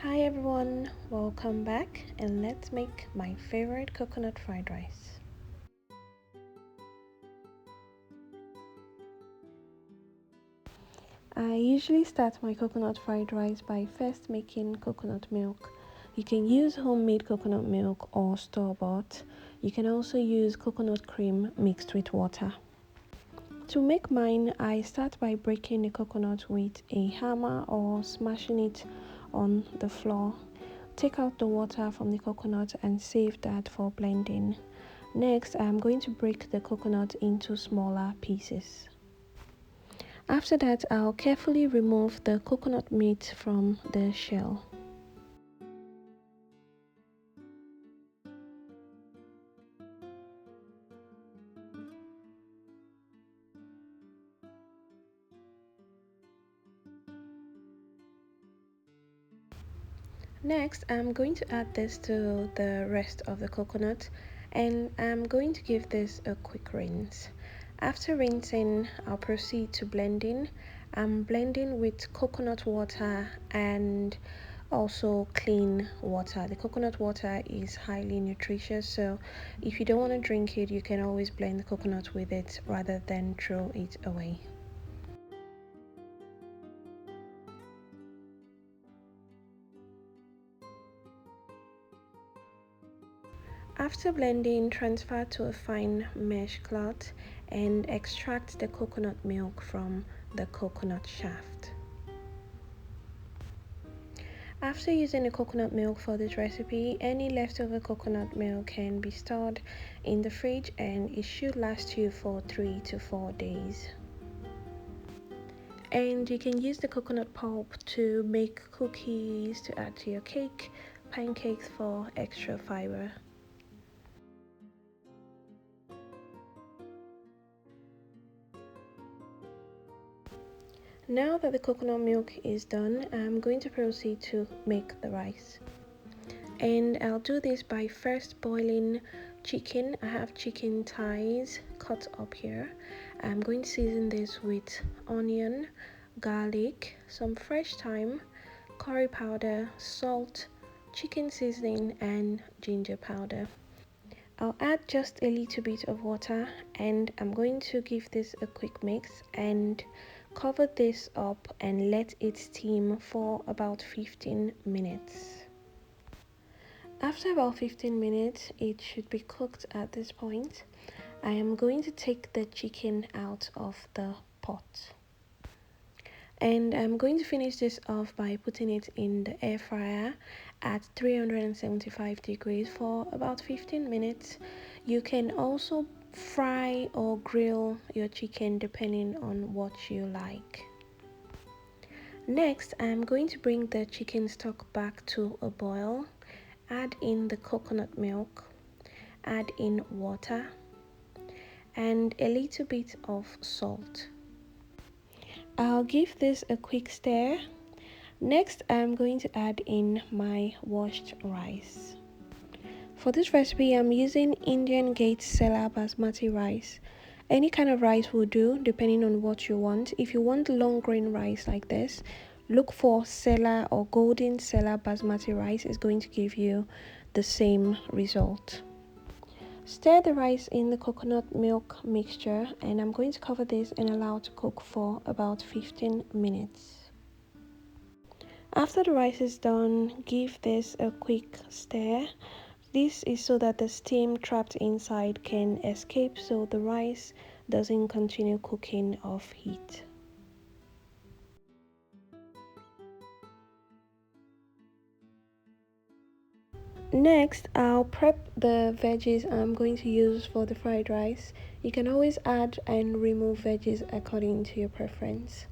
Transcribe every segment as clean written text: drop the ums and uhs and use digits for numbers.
Hi everyone, welcome back and let's make my favorite coconut fried rice. I usually start my coconut fried rice by first making coconut milk. You can use homemade coconut milk or store-bought. You can also use coconut cream mixed with water. To make mine, I start by breaking the coconut with a hammer or smashing it on the floor. Take out the water from the coconut and save that for blending. Next, I'm going to break the coconut into smaller pieces. After that, I'll carefully remove the coconut meat from the shell. Next, I'm going to add this to the rest of the coconut and I'm going to give this a quick rinse. After rinsing, I'll proceed to blending. I'm blending with coconut water and also clean water. The coconut water is highly nutritious, so if you don't want to drink it, you can always blend the coconut with it rather than throw it away. After blending, transfer to a fine mesh cloth and extract the coconut milk from the coconut shaft. After using the coconut milk for this recipe, any leftover coconut milk can be stored in the fridge and it should last you for 3 to 4 days. And you can use the coconut pulp to make cookies, to add to your cake, pancakes for extra fiber. Now that the coconut milk is done, I'm going to proceed to make the rice. And I'll do this by first boiling chicken. I have chicken thighs cut up here. I'm going to season this with onion, garlic, some fresh thyme, curry powder, salt, chicken seasoning and ginger powder. I'll add just a little bit of water and I'm going to give this a quick mix and cover this up and let it steam for about 15 minutes. After about 15 minutes, it should be cooked at this point. I am going to take the chicken out of the pot. And I'm going to finish this off by putting it in the air fryer at 375 degrees for about 15 minutes. You can also fry or grill your chicken depending on what you like. Next, I'm going to bring the chicken stock back to a boil. Add in the coconut milk, add in water and a little bit of salt. I'll give this a quick stir. Next, I'm going to add in my washed rice. For this recipe, I'm using Indian Gate Cellar basmati rice. Any kind of rice will do depending on what you want. If you want long grain rice like this, look for Cellar or Golden Cellar basmati rice. Is going to give you the same result. Stir the rice in the coconut milk mixture and I'm going to cover this and allow to cook for about 15 minutes. After the rice is done, give this a quick stir. This is so that the steam trapped inside can escape so the rice doesn't continue cooking off heat. Next, I'll prep the veggies I'm going to use for the fried rice. You can always add and remove veggies according to your preference.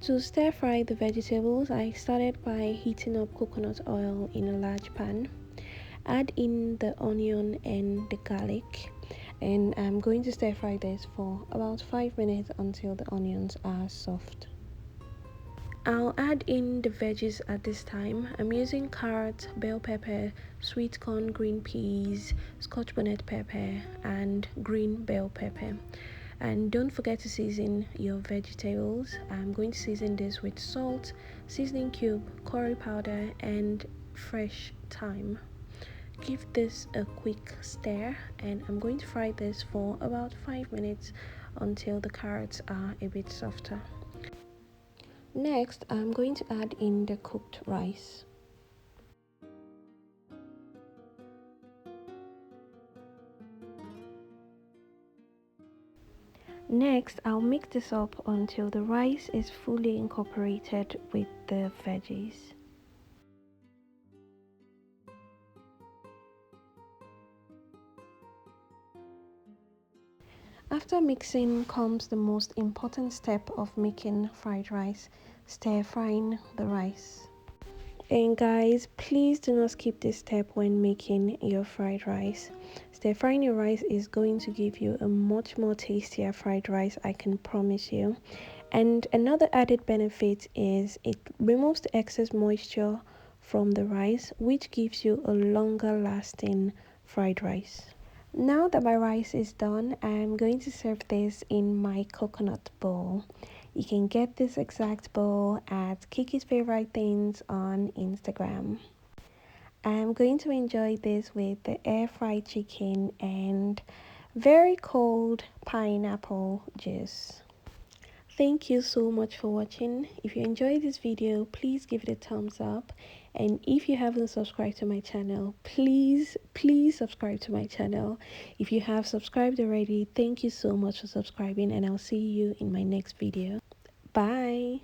To stir fry the vegetables, I started by heating up coconut oil in a large pan. Add in the onion and the garlic and I'm going to stir fry this for about 5 minutes until the onions are soft. I'll add in the veggies at this time. I'm using carrot, bell pepper, sweet corn, green peas, scotch bonnet pepper and green bell pepper. And don't forget to season your vegetables. I'm going to season this with salt, seasoning cube, curry powder, and fresh thyme. Give this a quick stir, and I'm going to fry this for about 5 minutes until the carrots are a bit softer. Next, I'm going to add in the cooked rice. Next, I'll mix this up until the rice is fully incorporated with the veggies. After mixing comes the most important step of making fried rice, stir frying the rice. And guys, please do not skip this step when making your fried rice. Stir frying your rice is going to give you a much more tastier fried rice, I can promise you. And another added benefit is it removes the excess moisture from the rice, which gives you a longer lasting fried rice. Now that my rice is done, I'm going to serve this in my coconut bowl. You can get this exact bowl at Kiki's Favorite Things on Instagram. I'm going to enjoy this with the air fried chicken and very cold pineapple juice. Thank you so much for watching. If you enjoyed this video, please give it a thumbs up, and if you haven't subscribed to my channel, please subscribe to my channel. If you have subscribed already, thank you so much for subscribing, and I'll see you in my next video. Bye.